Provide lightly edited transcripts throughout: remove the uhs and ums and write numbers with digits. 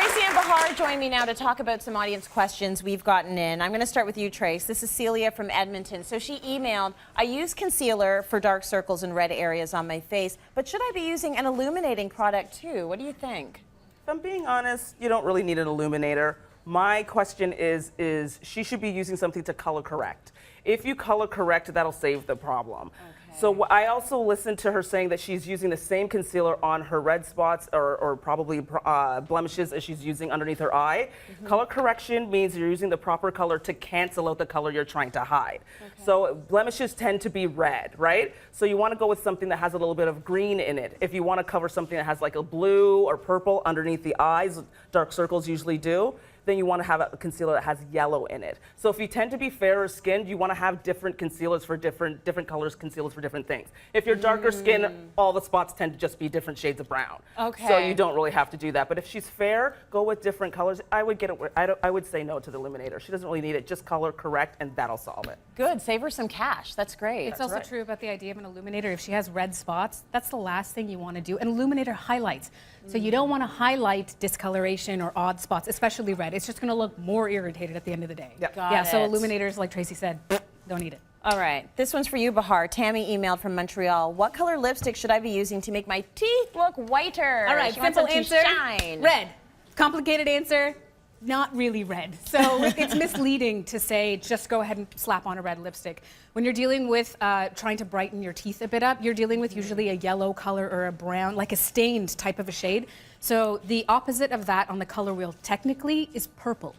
Tracy and Bahar join me now to talk about some audience questions we've gotten in. I'm going to start with you, Trace. This is Celia from Edmonton. So she emailed, I use concealer for dark circles and red areas on my face, but should I be using an illuminating product too? What do you think? If I'm being honest, you don't really need an illuminator. My question is she should be using something to color correct. If you color correct, that'll save the problem. Okay. So I also listened to her saying that she's using the same concealer on her red spots or probably blemishes as she's using underneath her eye. Mm-hmm. Color correction means you're using the proper color to cancel out the color you're trying to hide. Okay. So blemishes tend to be red, right? So you want to go with something that has a little bit of green in it. If you want to cover something that has like a blue or purple underneath the eyes, dark circles usually do, then you want to have a concealer that has yellow in it. So if you tend to be fairer skinned, you want to have different concealers for different colors, concealers for different things. If you're darker skinned, all the spots tend to just be different shades of brown. Okay. So you don't really have to do that. But if she's fair, go with different colors. I would say no to the illuminator. She doesn't really need it. Just color correct, and that'll solve it. Good. Save her some cash. That's great. It's also true about the idea of an illuminator. If she has red spots, that's the last thing you want to do. An illuminator highlights. So you don't want to highlight discoloration or odd spots, especially red. It's just going to look more irritated at the end of the day. Yep. Yeah, so illuminators, like Tracy said, don't need it. All right, this one's for you, Bahar. Tammy emailed from Montreal. What color lipstick should I be using to make my teeth look whiter? All right, simple answer, red. Complicated answer, not really red. So it's misleading to say just go ahead and slap on a red lipstick. When you're dealing with trying to brighten your teeth a bit up, you're dealing with usually a yellow color or a brown, like a stained type of a shade. So the opposite of that on the color wheel technically is purple.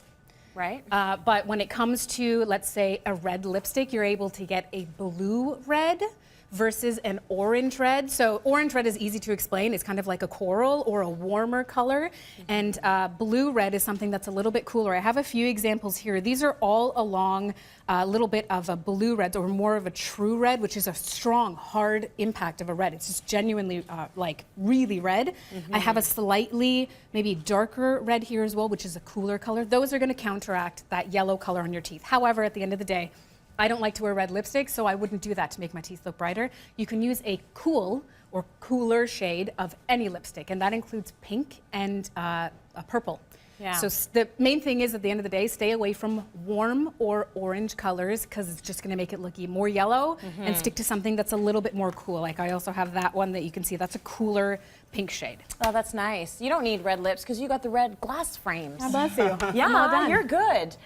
Right. But when it comes to, let's say, a red lipstick, you're able to get a blue red versus an orange red. So orange red is easy to explain. It's kind of like a coral or a warmer color. And blue red is something that's a little bit cooler. I have a few examples here. These are all along a little bit of a blue red or more of a true red, which is a strong, hard impact of a red. It's just genuinely like really red. I have a slightly maybe darker red here as well, which is a cooler color. Those are going to counteract that yellow color on your teeth. However, at the end of the day, I don't like to wear red lipstick, so I wouldn't do that to make my teeth look brighter. You can use a cool or cooler shade of any lipstick, and that includes pink and a purple. Yeah. So the main thing is, at the end of the day, stay away from warm or orange colors because it's just going to make it look more yellow, and stick to something that's a little bit more cool. Like I also have that one that you can see. That's a cooler pink shade. Oh, that's nice. You don't need red lips because you got the red glass frames. How bless you. Yeah, well done. You're good.